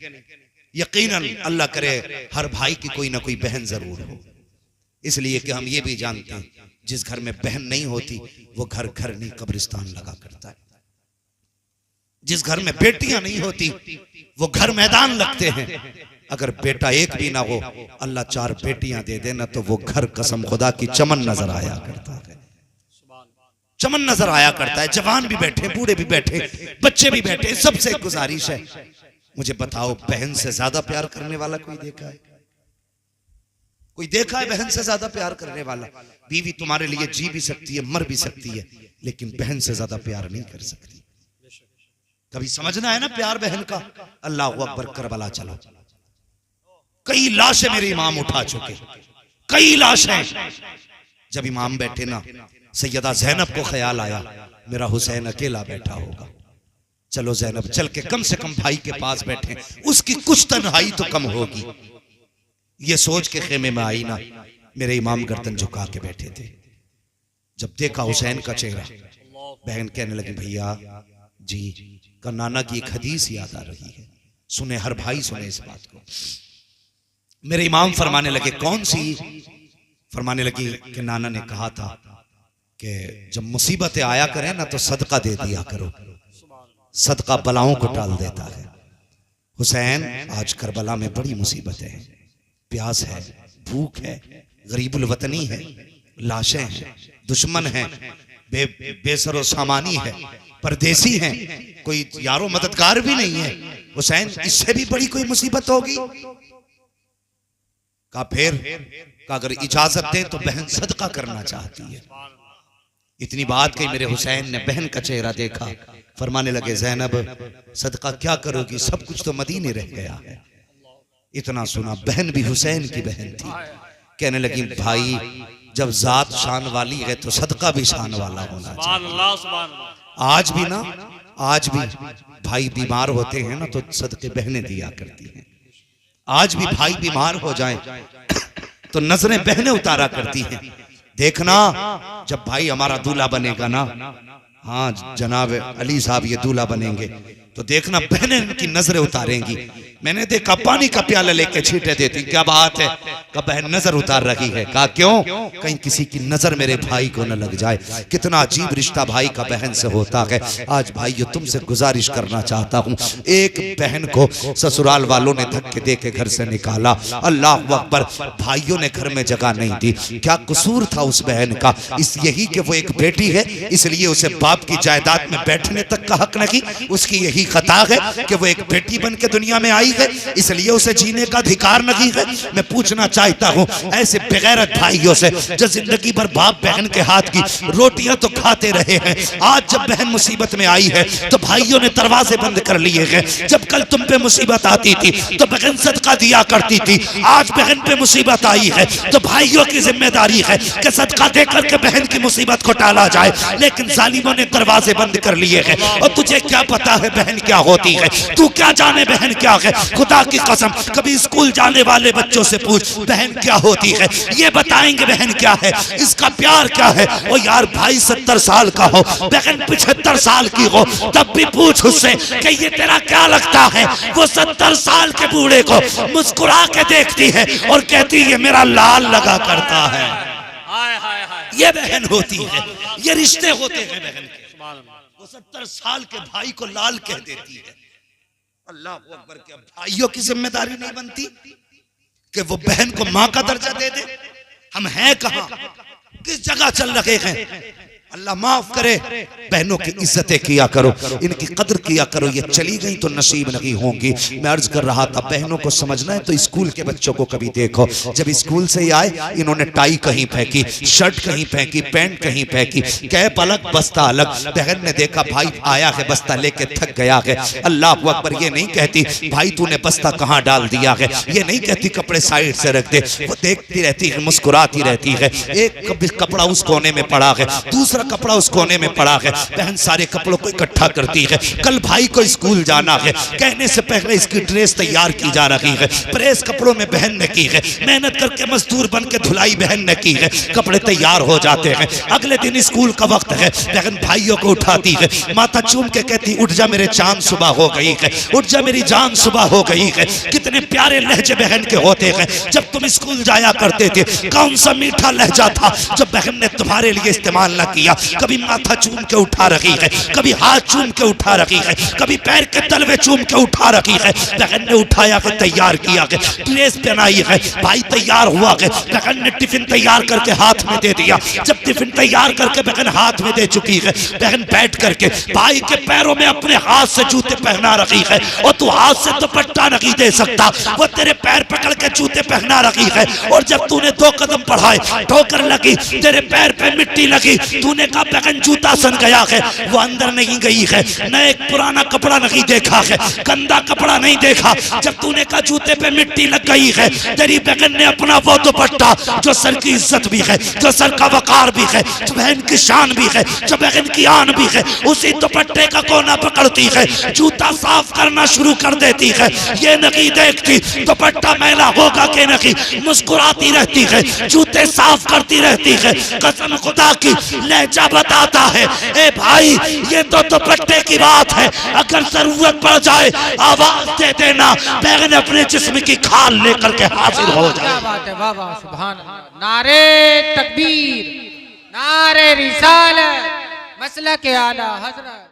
यकीनन अल्लाह करे हर भाई की कोई ना कोई बहन जरूर हो। इसलिए कि हम ये भी जानते हैं जिस घर में बहन नहीं होती वो घर घर नहीं कब्रिस्तान लगा करता है। जिस घर में बेटियां नहीं होती वो घर मैदान लगते हैं। अगर बेटा एक भी ना हो, अल्लाह 4 बेटियां दे देना तो वो घर कसम खुदा की चमन नजर आया करता है। चमन नजर आया करता है। जवान भी बैठे, बूढ़े भी बैठे, बच्चे भी बैठे। सबसे गुजारिश है, मुझे बताओ बहन से ज्यादा प्यार करने वाला कोई देखा है? कोई देखा है बहन से ज्यादा प्यार करने वाला? बीवी तुम्हारे लिए जी भी सकती है, मर भी सकती है, लेकिन बहन से ज्यादा प्यार नहीं कर सकती। कभी समझना है ना प्यार बहन का। अल्लाह अकबर, करबला चलो, कई लाशें मेरे इमाम उठा चुके, कई लाशें। जब इमाम बैठे ना, सैयदा ज़ैनब को ख्याल आया मेरा हुसैन अकेला बैठा होगा, चलो ज़ैनब चल के कम से कम भाई के पास बैठे, उसकी कुछ तन्हाई तो कम होगी। ये सोच के खेमे में आई ना, मेरे इमाम गर्दन झुका के बैठे थे। जब देखा हुसैन का चेहरा, बहन कहने लगी भैया जी का नाना की एक हदीस याद आ रही है, सुने हर भाई सुने इस बात को। मेरे इमाम फरमाने लगे कौन सी? फरमाने लगी कि नाना ने कहा था कि जब मुसीबतें आया करें ना तो सदका दे दिया करो, सदका बलाओं को टाल देता है। हुसैन आज करबला में बड़ी मुसीबतें हैं, प्यास है, भूख है, गरीबुल वतनी है, लाशें हैं, दुश्मन हैं, बेसरो सामानी है, परदेसी हैं, कोई यारो मददगार भी नहीं है। हुसैन इससे भी बड़ी कोई मुसीबत होगी? का फिर का अगर इजाजत दें तो बहन सदका करना चाहती है। इतनी बात कही, मेरे हुसैन ने बहन का चेहरा देखा, फरमाने लगे ज़ैनब सदका क्या करोगी, सब कुछ तो मदीने रह गया है। इतना सुना, बहन भी हुसैन की बहन थी, कहने लगी भाई जब जात शान वाली है तो सदका भी शान वाला होना चाहिए। आज भी ना, आज भी भाई बीमार होते हैं ना तो सदके बहनें दिया करती हैं। आज भी भाई बीमार हो जाएं तो नजरें बहनें उतारा करती हैं। देखना जब भाई हमारा दूल्हा बनेगा ना, हाँ जनाब अली साहब ये दूल्हा बनेंगे, तो देखना बहनें इनकी नजरें उतारेंगी। मैंने देखा पानी का प्याला लेके छींटे देती। क्या बात है? कहा बहन नजर उतार रही है। कहा क्यों? कहीं किसी की नजर मेरे भाई को न लग जाए। कितना अजीब रिश्ता भाई का बहन से होता है। आज भाइयों तुमसे गुजारिश करना चाहता हूँ, एक बहन को ससुराल वालों ने धक्के दे के घर से निकाला, अल्लाह अकबर, भाइयों ने घर में जगह नहीं दी। क्या कसूर था उस बहन का? इस यही कि वो एक बेटी है इसलिए उसे बाप की जायदाद में बैठने तक का हक नहीं। उसकी यही खता है कि वो एक बेटी बन के दुनिया में आई है इसलिए उसे जीने का अधिकार नहीं है। मैं पूछना चाहता हूँ ऐसे बेगैरत भाइयों से जो जिंदगी भर बाप बहन के हाथ की रोटियां तो खाते रहे हैं, आज जब बहन मुसीबत में आई है तो भाइयों ने दरवाजे बंद कर लिए हैं। जब कल तुम पे मुसीबत आती थी तो बहन सदका दिया करती थी, आज बहन पे मुसीबत आई है तो भाइयों की जिम्मेदारी है कि सदका देकर के बहन की मुसीबत को टाला जाए। लेकिन जालिमों ने दरवाजे बंद कर लिए हैं। और तुझे क्या पता है बहन क्या होती है? तू क्या जाने बहन क्या है? खुदा की कसम कभी स्कूल जाने वाले बच्चों से पूछ बहन क्या होती है, ये बताएंगे बहन क्या है, इसका प्यार क्या है। ओ यार भाई 70 साल का हो, बहन 75 साल की हो, तब भी पूछ उससे कि ये तेरा क्या लगता है। वो 70 साल के बूढ़े को मुस्कुरा के देखती है और कहती है मेरा लाल लगा करता है। ये बहन होती है, ये रिश्ते होते हैं बहन के। वो 70 साल के भाई को लाल कह देती है। अल्लाह अकबर, के भाइयों की जिम्मेदारी नहीं बनती कि वो बहन को मां का दर्जा दे दे? हम हैं कहां, किस जगह चल रहे हैं? अल्लाह माफ करे, बहनों की इज्जतें किया करो, इनकी कदर किया करो। ये चली गई तो नसीब नहीं होंगी। मैं अर्ज कर रहा था बहनों को समझना है तो स्कूल के बच्चों को कभी देखो, जब स्कूल से आए इन्होंने टाई कहीं फेंकी, शर्ट कहीं फेंकी, पैंट कहीं फेंकी, कैप अलग बस्ता अलग। बहन ने देखा भाई आया है बस्ता लेके थक गया है, अल्लाह अकबर, ये नहीं कहती भाई तूने बस्ता कहाँ डाल दिया है, ये नहीं कहती कपड़े साइड से रख दे। वो देखती रहती है, मुस्कुराती रहती है। एक कपड़ा उस कोने में पड़ा है, दूसरा कपड़ा उस कोने में पड़ा है। बहन सारे कपड़ों को इकट्ठा करती है। कल भाई को स्कूल जाना है, कहने से पहले इसकी ड्रेस तैयार की जा रही है। प्रेस कपड़ों में बहन ने की है, मेहनत करके मजदूर बन के धुलाई बहन ने की है। कपड़े तैयार हो जाते हैं, अगले दिन स्कूल का वक्त है। बहन भाइयों को उठाती है, माथा चूम के कहती उठ जा मेरे चांद सुबह हो गई है, उठ जा मेरी जान सुबह हो गई है। कितने प्यारे लहजे बहन के होते हैं। जब तुम स्कूल जाया करते थे कौन सा मीठा लहजा था जो बहन ने तुम्हारे लिए इस्तेमाल न किया। कभी माथा चूम के उठा रही है, कभी हाथ चूम के उठा रही है, कभी पैर के तलवे चूम के उठा रही है। बहन ने उठाया है, तैयार किया है, ड्रेस पहनाई है, भाई तैयार हुआ है। बहन ने टिफिन तैयार करके हाथ में दे दिया। जब टिफिन तैयार करके बहन हाथ में दे चुकी है, बहन बैठ करके भाई के पैरों में अपने हाथ से जूते पहना रही है। और तू हाथ से दुपट्टा नहीं दे सकता, वो तेरे पैर पकड़ के जूते पहना रही है। और जब तूने 2 कदम बढ़ाए ठोकर लगी, तेरे पैर पे मिट्टी लगी, तूने कहा बहन जूता सन गया है। वो अंदर नहीं गई है, न एक पुराना कपड़ा नहीं देखा है, गंदा कपड़ा नहीं देखा। जब तूने कहा जूते पे मिट्टी लग गई है, तेरी बहन ने अपना वो दुपट्टा जो सर की इज्जत भी है, जो सर का वकार भी है, जो बहन की शान भी है, जो बहन की आन भी है, उसी दुपट्टे का कोना पकड़ती है, जूता साफ करना शुरू कर देती है। ये नहीं देखती दुपट्टा मैला होगा कि नहीं, मुस्कुराती रहती है, जूते साफ करती रहती है। कसम खुदा की लहजा बताता है, ए भाई ये तो दुपट्टे की बात है, अगर जरूरत पड़ जाए आवाज दे देना, बहन अपने जिस्म की खाल लेकर के हाजिर हो जाए। क्या बात है, वाह वाह सुभान अल्लाह। नारे तकबीर, नारे रिसालत, मसलक आला हजरत।